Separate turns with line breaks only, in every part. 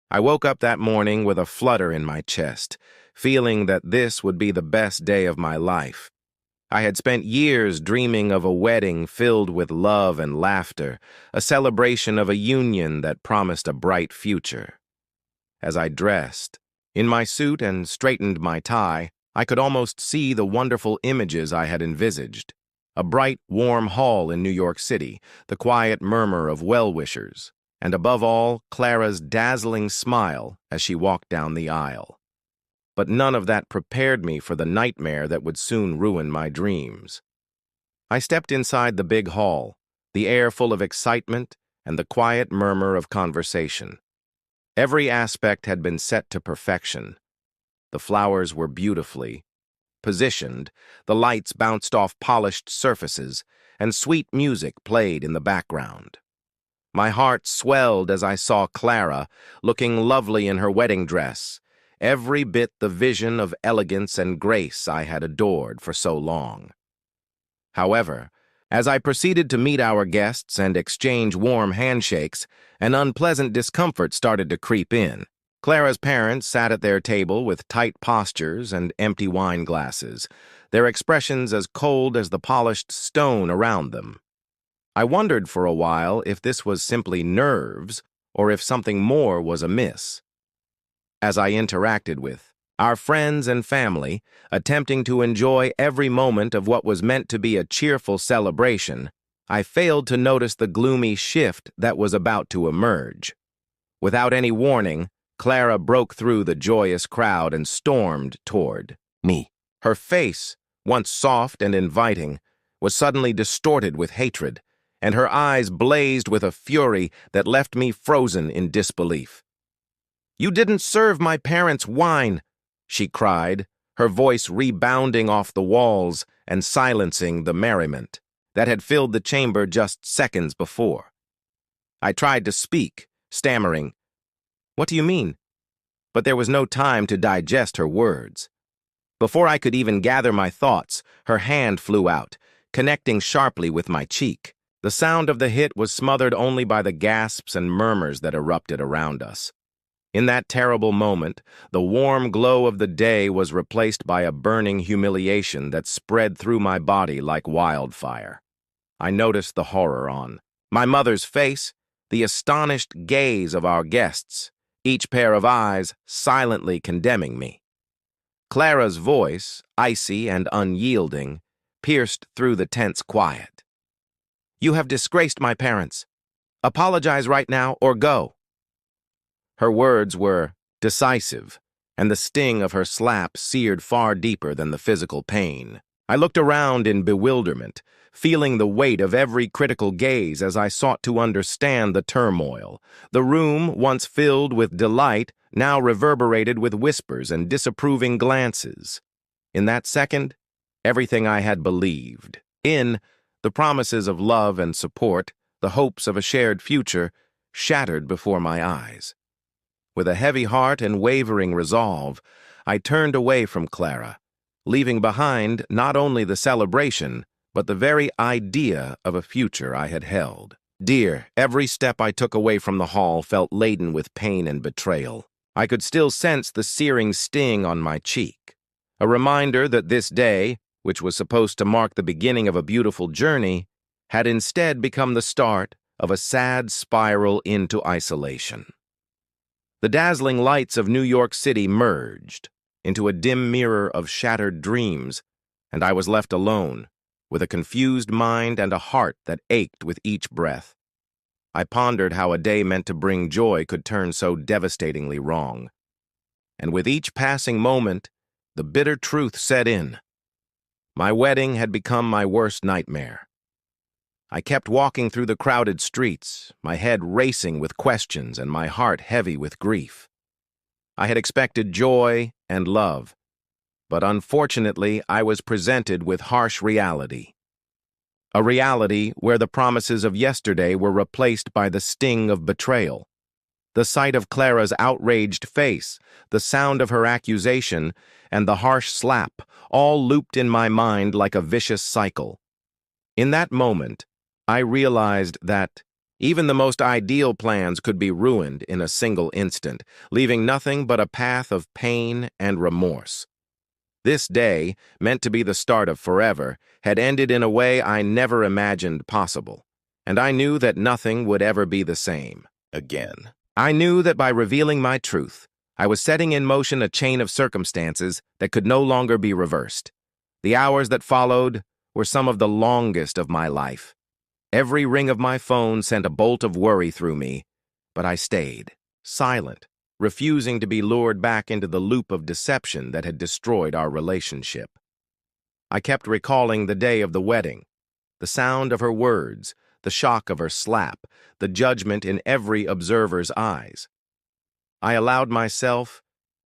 I woke up that morning with a flutter in my chest, feeling that this would be the best day of my life. I had spent years dreaming of a wedding filled with love and laughter, a celebration of a union that promised a bright future. As I dressed, in my suit and straightened my tie, I could almost see the wonderful images I had envisaged. A bright, warm hall in New York City, the quiet murmur of well-wishers, and above all, Clara's dazzling smile as she walked down the aisle. But none of that prepared me for the nightmare that would soon ruin my dreams. I stepped inside the big hall, the air full of excitement and the quiet murmur of conversation. Every aspect had been set to perfection. The flowers were beautifully positioned, the lights bounced off polished surfaces, and sweet music played in the background. My heart swelled as I saw Clara, looking lovely in her wedding dress, every bit the vision of elegance and grace I had adored for so long. However, as I proceeded to meet our guests and exchange warm handshakes, an unpleasant discomfort started to creep in. Clara's parents sat at their table with tight postures and empty wine glasses, their expressions as cold as the polished stone around them. I wondered for a while if this was simply nerves or if something more was amiss. As I interacted with our friends and family, attempting to enjoy every moment of what was meant to be a cheerful celebration, I failed to notice the gloomy shift that was about to emerge. Without any warning, Clara broke through the joyous crowd and stormed toward me. Her face, once soft and inviting, was suddenly distorted with hatred, and her eyes blazed with a fury that left me frozen in disbelief. "You didn't serve my parents wine," she cried, her voice rebounding off the walls and silencing the merriment that had filled the chamber just seconds before. I tried to speak, stammering, "What do you mean?" But there was no time to digest her words. Before I could even gather my thoughts, her hand flew out, connecting sharply with my cheek. The sound of the hit was smothered only by the gasps and murmurs that erupted around us. In that terrible moment, the warm glow of the day was replaced by a burning humiliation that spread through my body like wildfire. I noticed the horror on my mother's face, the astonished gaze of our guests, each pair of eyes silently condemning me. Clara's voice, icy and unyielding, pierced through the tense quiet. "You have disgraced my parents. Apologize right now or go." Her words were decisive, and the sting of her slap seared far deeper than the physical pain. I looked around in bewilderment, feeling the weight of every critical gaze as I sought to understand the turmoil. The room, once filled with delight, now reverberated with whispers and disapproving glances. In that second, everything I had believed in, the promises of love and support, the hopes of a shared future, shattered before my eyes. With a heavy heart and wavering resolve, I turned away from Clara, leaving behind not only the celebration, but the very idea of a future I had held dear. Every step I took away from the hall felt laden with pain and betrayal. I could still sense the searing sting on my cheek, a reminder that this day, which was supposed to mark the beginning of a beautiful journey, had instead become the start of a sad spiral into isolation. The dazzling lights of New York City merged into a dim mirror of shattered dreams, and I was left alone, with a confused mind and a heart that ached with each breath. I pondered how a day meant to bring joy could turn so devastatingly wrong. And with each passing moment, the bitter truth set in. My wedding had become my worst nightmare. I kept walking through the crowded streets, my head racing with questions and my heart heavy with grief. I had expected joy and love, but unfortunately I was presented with harsh reality. A reality where the promises of yesterday were replaced by the sting of betrayal. The sight of Clara's outraged face, the sound of her accusation, and the harsh slap all looped in my mind like a vicious cycle. In that moment, I realized that, Even the most ideal plans could be ruined in a single instant, leaving nothing but a path of pain and remorse. This day, meant to be the start of forever, had ended in a way I never imagined possible, and I knew that nothing would ever be the same again. I knew that by revealing my truth, I was setting in motion a chain of circumstances that could no longer be reversed. The hours that followed were some of the longest of my life. Every ring of my phone sent a bolt of worry through me, but I stayed, silent, refusing to be lured back into the loop of deception that had destroyed our relationship. I kept recalling the day of the wedding, the sound of her words, the shock of her slap, the judgment in every observer's eyes. I allowed myself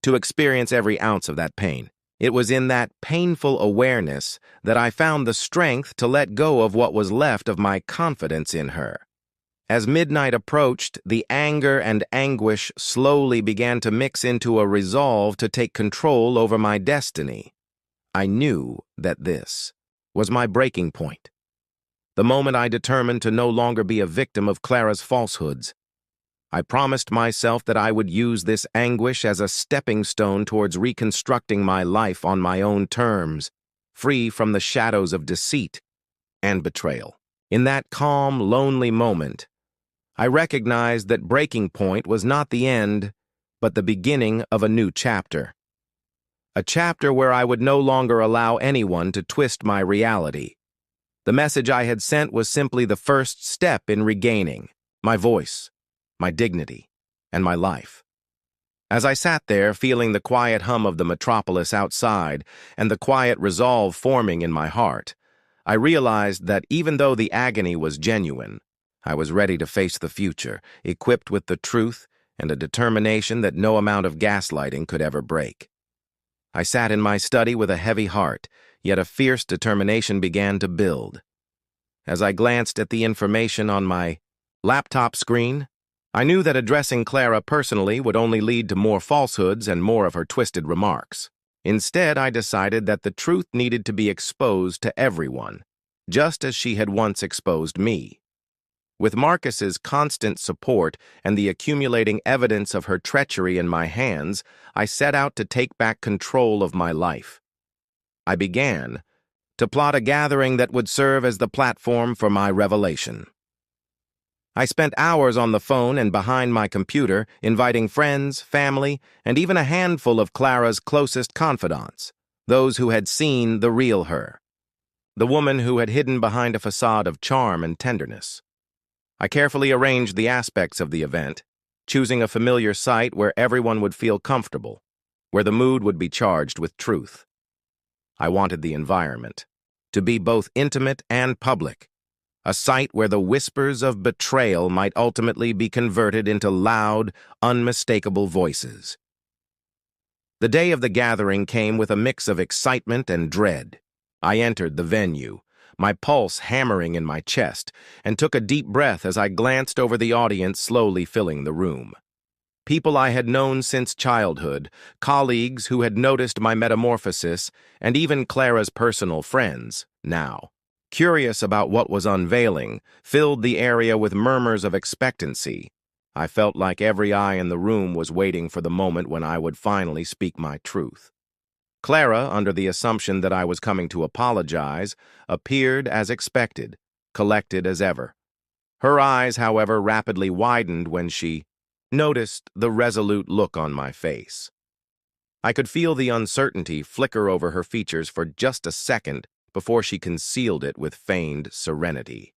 to experience every ounce of that pain. It was in that painful awareness that I found the strength to let go of what was left of my confidence in her. As midnight approached, the anger and anguish slowly began to mix into a resolve to take control over my destiny. I knew that this was my breaking point. The moment I determined to no longer be a victim of Clara's falsehoods. I promised myself that I would use this anguish as a stepping stone towards reconstructing my life on my own terms, free from the shadows of deceit and betrayal. In that calm, lonely moment, I recognized that breaking point was not the end, but the beginning of a new chapter. A chapter where I would no longer allow anyone to twist my reality. The message I had sent was simply the first step in regaining my voice, my dignity, and my life. As I sat there, feeling the quiet hum of the metropolis outside and the quiet resolve forming in my heart, I realized that even though the agony was genuine, I was ready to face the future, equipped with the truth and a determination that no amount of gaslighting could ever break. I sat in my study with a heavy heart, yet a fierce determination began to build. As I glanced at the information on my laptop screen, I knew that addressing Clara personally would only lead to more falsehoods and more of her twisted remarks. Instead, I decided that the truth needed to be exposed to everyone, just as she had once exposed me. With Marcus's constant support and the accumulating evidence of her treachery in my hands, I set out to take back control of my life. I began to plot a gathering that would serve as the platform for my revelation. I spent hours on the phone and behind my computer, inviting friends, family, and even a handful of Clara's closest confidants, those who had seen the real her, the woman who had hidden behind a facade of charm and tenderness. I carefully arranged the aspects of the event, choosing a familiar site where everyone would feel comfortable, where the mood would be charged with truth. I wanted the environment to be both intimate and public, a site where the whispers of betrayal might ultimately be converted into loud, unmistakable voices. The day of the gathering came with a mix of excitement and dread. I entered the venue, my pulse hammering in my chest, and took a deep breath as I glanced over the audience slowly filling the room. People I had known since childhood, colleagues who had noticed my metamorphosis, and even Clara's personal friends, now, curious about what was unveiling, filled the area with murmurs of expectancy. I felt like every eye in the room was waiting for the moment when I would finally speak my truth. Clara, under the assumption that I was coming to apologize, appeared as expected, collected as ever. Her eyes, however, rapidly widened when she noticed the resolute look on my face. I could feel the uncertainty flicker over her features for just a second before she concealed it with feigned serenity.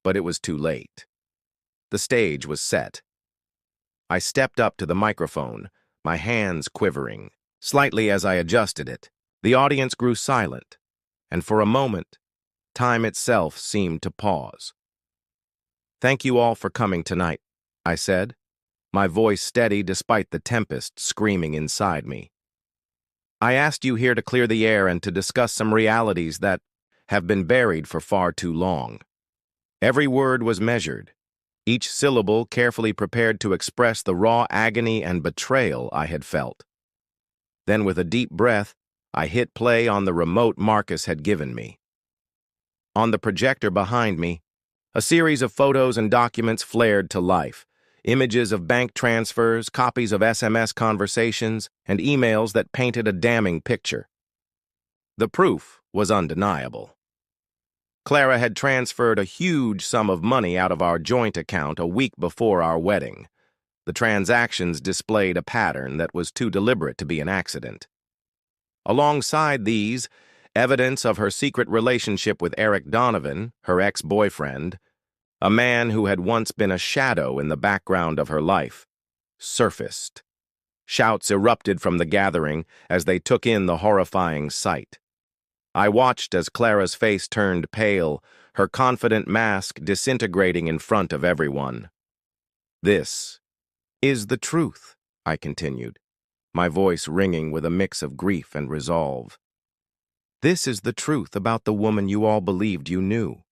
But it was too late. The stage was set. I stepped up to the microphone, my hands quivering. Slightly as I adjusted it, the audience grew silent, and for a moment, time itself seemed to pause. "Thank you all for coming tonight," I said, my voice steady despite the tempest screaming inside me. "I asked you here to clear the air and to discuss some realities that have been buried for far too long." Every word was measured, each syllable carefully prepared to express the raw agony and betrayal I had felt. Then, with a deep breath, I hit play on the remote Marcus had given me. On the projector behind me, A series of photos and documents flared to life. Images of bank transfers, copies of SMS conversations, and emails that painted a damning picture. The proof was undeniable. Clara had transferred a huge sum of money out of our joint account a week before our wedding. The transactions displayed a pattern that was too deliberate to be an accident. Alongside these, evidence of her secret relationship with Eric Donovan, her ex-boyfriend, a man who had once been a shadow in the background of her life, surfaced. Shouts erupted from the gathering as they took in the horrifying sight. I watched as Clara's face turned pale, her confident mask disintegrating in front of everyone. "This is the truth," I continued, my voice ringing with a mix of grief and resolve. "This is the truth about the woman you all believed you knew.